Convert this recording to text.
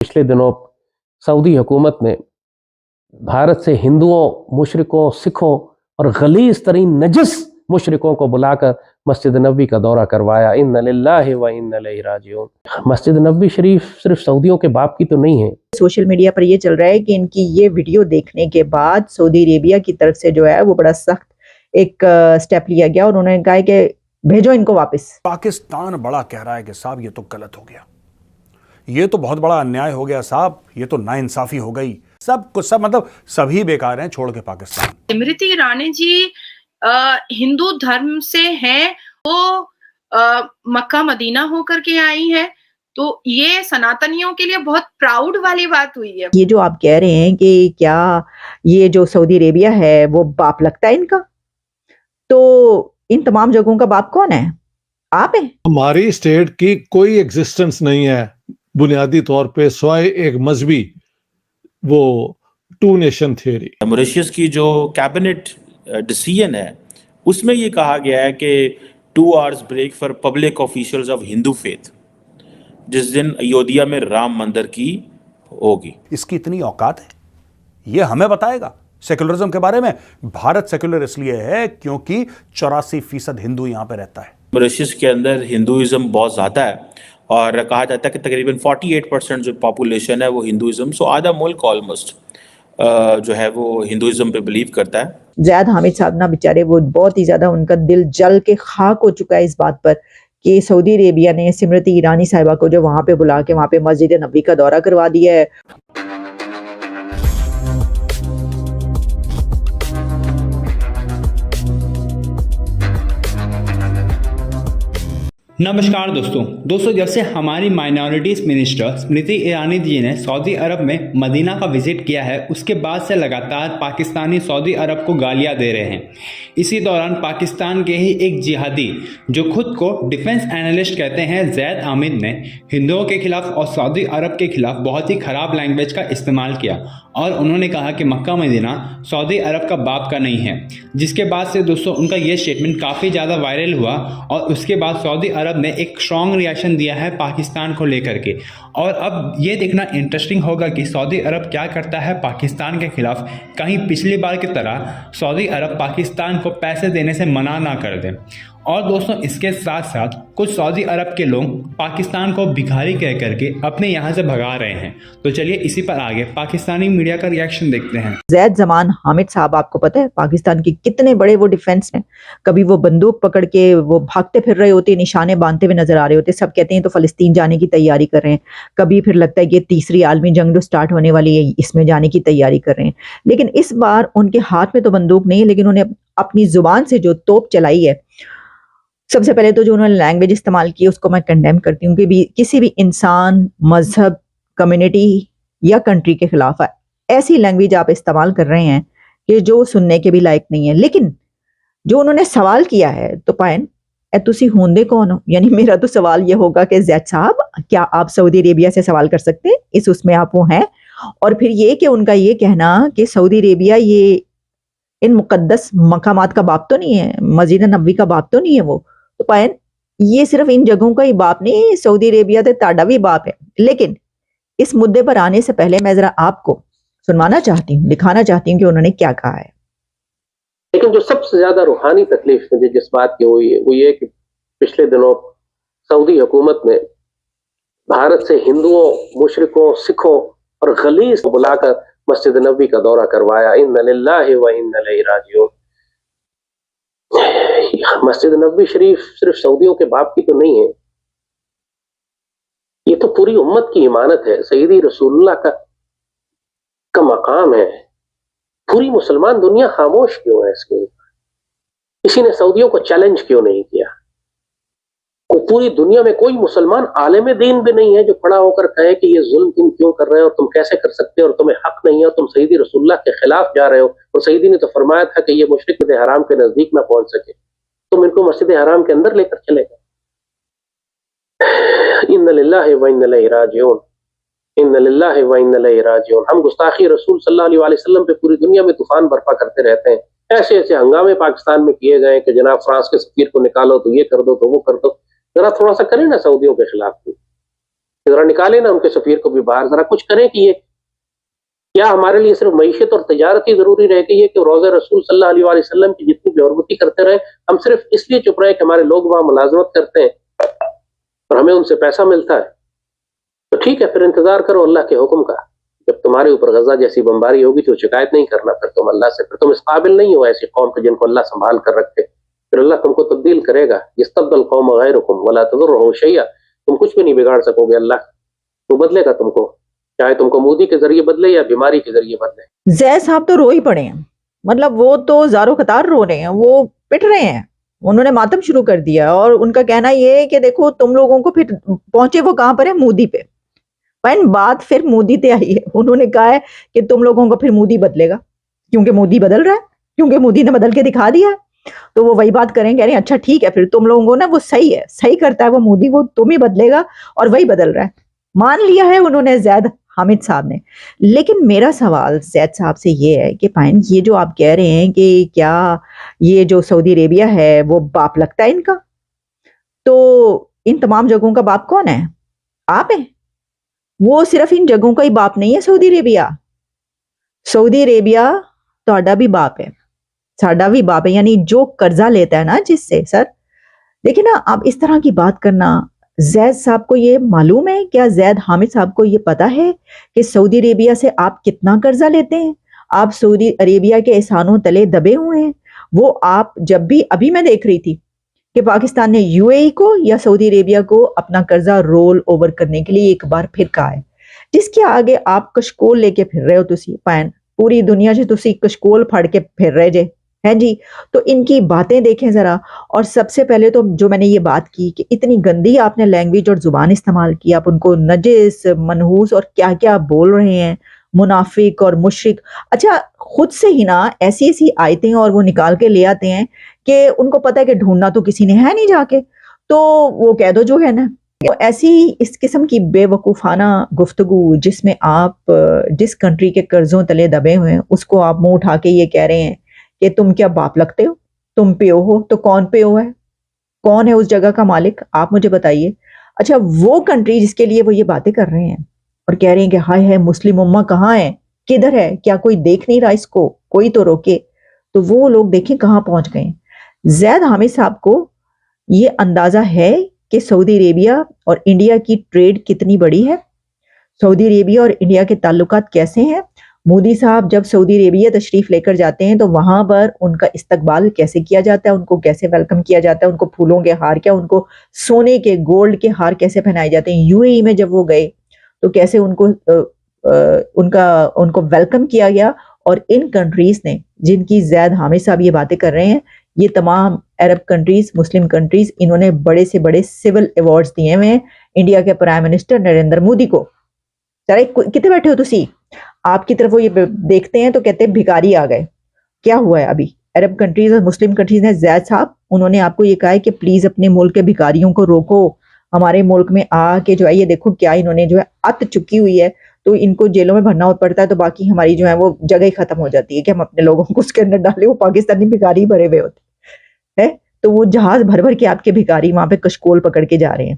पिछले दिनों सऊदी हुकूमत ने भारत से हिंदुओं, मुशरिकों, सिखों और गलीज तरीन नजस मुशरिकों को बुलाकर मस्जिद नबी का दौरा करवाया। इन्ना लिल्लाहि व इन्ना इलैहि राजिऊन। मस्जिद नबी शरीफ सिर्फ सऊदियों के बाप की तो नहीं है। सोशल मीडिया पर ये चल रहा है कि इनकी ये वीडियो देखने के बाद सऊदी अरेबिया की तरफ से जो है वो बड़ा सख्त एक स्टेप लिया गया और उन्होंने कहा कि भेजो इनको वापस। पाकिस्तान बड़ा कह रहा है कि साहब ये तो गलत हो गया, ये तो बहुत बड़ा अन्याय हो गया साहब, ये तो नाइंसाफी हो गई, सब कुछ सब मतलब सभी बेकार हैं, छोड़ के पाकिस्तान। स्मृति ईरानी जी हिंदू धर्म से हैं, वो मक्का मदीना होकर के आई हैं, तो ये सनातनियों के लिए बहुत प्राउड वाली बात हुई है। ये जो आप कह रहे हैं कि क्या ये जो सऊदी अरेबिया है वो बाप लगता है इनका, तो इन तमाम जगहों का बाप कौन है? आप हैं। हमारी स्टेट की कोई एग्जिस्टेंस नहीं है बुनियादी तौर पे सिवाय एक मजहबी वो टू नेशन थ्योरी। मॉरिशस की जो कैबिनेट डिसीजन है उसमें ये कहा गया है कि 2 hours break for public officials of Hindu faith जिस दिन अयोध्या में राम मंदिर की होगी। इसकी इतनी औकात है, ये हमें बताएगा सेक्युलरिज्म के बारे में। भारत सेक्युलर इसलिए है क्योंकि 84% हिंदू यहाँ पे रहता है। मॉरिशस के अंदर हिंदुइज्म बहुत ज़्यादा है और कहा जाता है कि तकरीबन 48% जो पॉपुलेशन है वो हिंदुइज्म, सो आधा मुल्क ऑलमोस्ट जो है वो हिंदुइज्म पे बिलीव करता है। ज़ैद हामिद साहब ना बेचारे वो बहुत ही ज़्यादा उनका दिल जल के खाक हो चुका है इस बात पर कि सऊदी अरेबिया ने स्मृति ईरानी साहिबा को जो वहाँ पे बुला के वहाँ पे मस्जिद नबी का दौरा करवा दिया है। नमस्कार दोस्तों जब से हमारी माइनॉरिटीज़ मिनिस्टर स्मृति ईरानी जी ने सऊदी अरब में मदीना का विजिट किया है, उसके बाद से लगातार पाकिस्तानी सऊदी अरब को गालियां दे रहे हैं। इसी दौरान पाकिस्तान के ही एक जिहादी जो खुद को डिफेंस एनालिस्ट कहते हैं ज़ैद हामिद ने हिंदुओं के खिलाफ और सऊदी अरब के खिलाफ बहुत ही ख़राब लैंग्वेज का इस्तेमाल किया और उन्होंने कहा कि मक्का मदीना सऊदी अरब का बाप का नहीं है, जिसके बाद से दोस्तों उनका ये स्टेटमेंट काफ़ी ज़्यादा वायरल हुआ और उसके बाद सऊदी अरब ने एक स्ट्रॉन्ग रिएक्शन दिया है पाकिस्तान को लेकर के। और अब ये देखना इंटरेस्टिंग होगा कि सऊदी अरब क्या करता है पाकिस्तान के खिलाफ। कहीं पिछली बार की तरह सऊदी अरब पाकिस्तान को पैसे देने से मना ना कर दे। और दोस्तों इसके साथ साथ कुछ सऊदी अरब के लोग पाकिस्तान को भिखारी कह करके अपने यहाँ से भगा रहे हैं। तो चलिए इसी पर आगे पाकिस्तानी मीडिया का रिएक्शन देखते हैं। ज़ैद जमान हामिद साहब, आपको पता है पाकिस्तान के कितने बड़े वो डिफेंस हैं। कभी वो बंदूक पकड़ के वो भागते फिर रहे होते, निशाने बांधते हुए नजर आ रहे होते, सब कहते हैं तो फलस्तीन जाने की तैयारी कर रहे हैं। कभी फिर लगता है कि तीसरी आलमी जंग जो स्टार्ट होने वाली है इसमें जाने की तैयारी कर रहे हैं। लेकिन इस बार उनके हाथ में तो बंदूक नहीं है, लेकिन उन्हें अपनी जुबान से जो तोप चलाई है, सबसे पहले तो जो उन्होंने लैंग्वेज इस्तेमाल की उसको मैं कंडेम करती हूँ कि किसी भी इंसान, मजहब, कम्युनिटी या कंट्री के खिलाफ है ऐसी लैंग्वेज आप इस्तेमाल कर रहे हैं कि जो सुनने के भी लायक नहीं है। लेकिन जो उन्होंने सवाल किया है तो पायन ए तुसी होंदे कौन हो, यानी मेरा तो सवाल ये होगा कि ज़ैद साहब क्या आप सऊदी अरेबिया से सवाल कर सकते हैं, इस उसमें आप वो हैं। और फिर ये कि उनका ये कहना कि सऊदी अरेबिया ये इन मुकद्दस मकामात का बाप तो नहीं है, मस्जिद नबी का बाप तो नहीं है वो, तो पायन ये सिर्फ इन जगहों का ही बाप नहीं, सऊदी अरेबिया तो ताड़ा भी बाप है। लेकिन इस मुद्दे पर आने से पहले मैं जरा आपको सुनवाना चाहती हूँ, दिखाना चाहती हूँ कि उन्होंने क्या कहा है। लेकिन जो सबसे ज्यादा रूहानी तकलीफ मुझे जिस बात की हुई है वो ये कि पिछले दिनों सऊदी हुकूमत ने भारत से हिंदुओं, मुशरिकों, सिखों और गलीज को बुलाकर मस्जिद नबी का दौरा करवाया। इन्ना लिल्लाहि व इन्ना इलैहि राजिऊन। मस्जिद नबी शरीफ सिर्फ सऊदियों के बाप की तो नहीं है, ये तो पूरी उम्मत की इमानत है। सईदी रसूलुल्लाह का मकाम है। पूरी मुसलमान दुनिया खामोश क्यों है इसके ऊपर? किसी ने सऊदियों को चैलेंज क्यों नहीं किया? पूरी दुनिया में कोई मुसलमान आलिम दीन भी नहीं है जो खड़ा होकर कहे कि ये जुल्म तुम क्यों कर रहे हो और तुम कैसे कर सकते हो और तुम्हें हक नहीं है और तुम सईदी रसूलुल्लाह के खिलाफ जा रहे हो। और सईदी ने तो फरमाया था कि ये मुशरिक मस्जिद हराम के नजदीक ना पहुंच सके, तुम इनको मस्जिद हराम के अंदर लेकर चले गए। इन्ना लिल्लाहि व इन्ना इलैहि राजिऊन, इन्ना लिल्लाहि व इन्ना इलैहि राजिऊन। हम गुस्ताखी रसूल सल्लल्लाहु अलैहि वसल्लम पे पूरी दुनिया में तूफान बर्पा करते रहते हैं। ऐसे ऐसे हंगामे पाकिस्तान में किए गए कि जनाब फ्रांस के सफीर को निकालो तो ये कर दो तो वो कर दो। जरा थोड़ा सा करें ना सऊदियों के खिलाफ भी। ذرا نکالیں نا ان کے سفیر کو بھی باہر, ذرا کچھ کریں کہ یہ کیا ہمارے لیے صرف معیشت اور تجارت ہی ضروری رہ گئی ہے کہ روزہ رسول صلی اللہ علیہ وآلہ وسلم کی جتنی بھی حرمتی کرتے رہے, ہم صرف اس لیے چپ رہے کہ ہمارے لوگ وہاں ملازمت کرتے ہیں اور ہمیں ان سے پیسہ ملتا ہے. تو ٹھیک ہے, پھر انتظار کرو اللہ کے حکم کا. جب تمہارے اوپر غزہ جیسی بمباری ہوگی تو شکایت نہیں کرنا پھر تم اللہ سے, پھر تم اس قابل نہیں ہو ایسی قوم کے جن کو اللہ سنبھال کر رکھے. پھر اللہ تم کو تبدیل کرے گا. یستبدل قوم غیرکم ولا تضرہ شیئا, تم کچھ بھی نہیں بگاڑ سکو گے اللہ, وہ بدلے گا تم کو, چاہے تم کو مودی کے ذریعے بدلے یا بیماری کے ذریعے بدلے. زید صاحب تو رو ہی پڑے ہیں, مطلب وہ تو زارو قطار رو رہے ہیں, وہ پٹ رہے ہیں, انہوں نے ماتم شروع کر دیا. اور ان کا کہنا یہ ہے کہ دیکھو تم لوگوں کو پھر پہنچے وہ کہاں پر ہے, مودی پہ. بات پھر مودی تے آئی ہے. انہوں نے کہا ہے کہ تم لوگوں کو پھر مودی بدلے گا, کیونکہ مودی بدل رہا ہے, کیونکہ مودی نے بدل کے دکھا دیا ہے. تو وہ وہی بات کریں, کہہ رہے ہیں اچھا ٹھیک ہے پھر تم لوگوں کو نا وہ صحیح ہے, صحیح کرتا ہے وہ مودی, وہ تم ہی بدلے گا, اور وہی بدل رہا ہے. مان لیا ہے انہوں نے زید حامد صاحب نے. لیکن میرا سوال زید صاحب سے یہ ہے کہ پائن یہ جو آپ کہہ رہے ہیں کہ کیا یہ جو سعودی عربیہ ہے وہ باپ لگتا ہے ان کا, تو ان تمام جگہوں کا باپ کون ہے؟ آپ ہیں. وہ صرف ان جگہوں کا ہی باپ نہیں ہے سعودی عربیہ. سعودی عربیہ تہاڈا بھی باپ ہے, ساڈا بھی باپ ہے. یعنی جو قرضہ لیتا ہے نا جس سے, سر دیکھیں نا آپ اس طرح کی بات کرنا. زید صاحب کو یہ معلوم ہے, کیا زید حامد صاحب کو یہ پتا ہے کہ سعودی عربیہ سے آپ کتنا قرضہ لیتے ہیں؟ آپ سعودی عربیہ کے احسانوں تلے دبے ہوئے ہیں. وہ آپ جب بھی, ابھی میں دیکھ رہی تھی کہ پاکستان نے یو اے ای کو یا سعودی عربیہ کو اپنا قرضہ رول اوور کرنے کے لیے ایک بار پھر کہا ہے, جس کے آگے آپ کشکول لے کے پھر رہے ہو. تسی پائن پوری دنیا سے تسی کشکول پھڑ کے پھر رہے جے ہیں جی. تو ان کی باتیں دیکھیں ذرا. اور سب سے پہلے تو جو میں نے یہ بات کی کہ اتنی گندی آپ نے لینگویج اور زبان استعمال کی, آپ ان کو نجس, منحوس اور کیا کیا بول رہے ہیں, منافق اور مشرک. اچھا خود سے ہی نا ایسی ایسی آیتیں اور وہ نکال کے لے آتے ہیں کہ ان کو پتہ ہے کہ ڈھونڈنا تو کسی نے ہے نہیں جا کے, تو وہ کہہ دو جو ہے نا. ایسی اس قسم کی بے وقوفانہ گفتگو جس میں آپ جس کنٹری کے قرضوں تلے دبے ہوئے ہیں اس کو آپ منہ اٹھا کے یہ کہہ رہے ہیں کہ تم کیا باپ لگتے ہو, تم پیو ہو. تو کون پیو ہے, کون ہے اس جگہ کا مالک, آپ مجھے بتائیے. اچھا وہ کنٹری جس کے لیے وہ یہ باتیں کر رہے ہیں اور کہہ رہے ہیں کہ ہائے ہے مسلم امہ کہاں ہے, کدھر ہے, کیا کوئی دیکھ نہیں رہا اس کو, کوئی تو روکے. تو وہ لوگ دیکھیں کہاں پہنچ گئے. زید حامد صاحب کو یہ اندازہ ہے کہ سعودی عربیہ اور انڈیا کی ٹریڈ کتنی بڑی ہے, سعودی عربیہ اور انڈیا کے تعلقات کیسے ہیں. مودی صاحب جب سعودی عربیہ تشریف لے کر جاتے ہیں تو وہاں پر ان کا استقبال کیسے کیا جاتا ہے, ان کو کیسے ویلکم کیا جاتا ہے, ان کو پھولوں کے ہار کیا, ان کو سونے کے گولڈ کے ہار کیسے پہنائے جاتے ہیں. یو اے ای میں جب وہ گئے تو کیسے ان کو ویلکم کیا گیا. اور ان کنٹریز نے جن کی زید حامد صاحب یہ باتیں کر رہے ہیں, یہ تمام عرب کنٹریز, مسلم کنٹریز, انہوں نے بڑے سے بڑے سول ایوارڈز دیے ہوئے ہیں انڈیا کے پرائم منسٹر نریندر مودی کو. ذرا کتنے بیٹھے ہو تسی, آپ کی طرف وہ یہ دیکھتے ہیں تو کہتے ہیں بھکاری آ گئے. کیا ہوا ہے ابھی عرب کنٹریز اور مسلم کنٹریز نے, زید صاحب انہوں نے آپ کو یہ کہا ہے کہ پلیز اپنے ملک کے بھکاریوں کو روکو, ہمارے ملک میں آ کے جو ہے یہ دیکھو کیا انہوں نے جو ہے ات چکی ہوئی ہے, تو ان کو جیلوں میں بھرنا پڑتا ہے, تو باقی ہماری جو ہے وہ جگہ ہی ختم ہو جاتی ہے کہ ہم اپنے لوگوں کو اس کے اندر ڈالیں. وہ پاکستانی بھکاری بھرے ہوئے ہوتے ہیں, تو وہ جہاز بھر بھر کے آپ کے بھکاری وہاں پہ کشکول پکڑ کے جا رہے ہیں.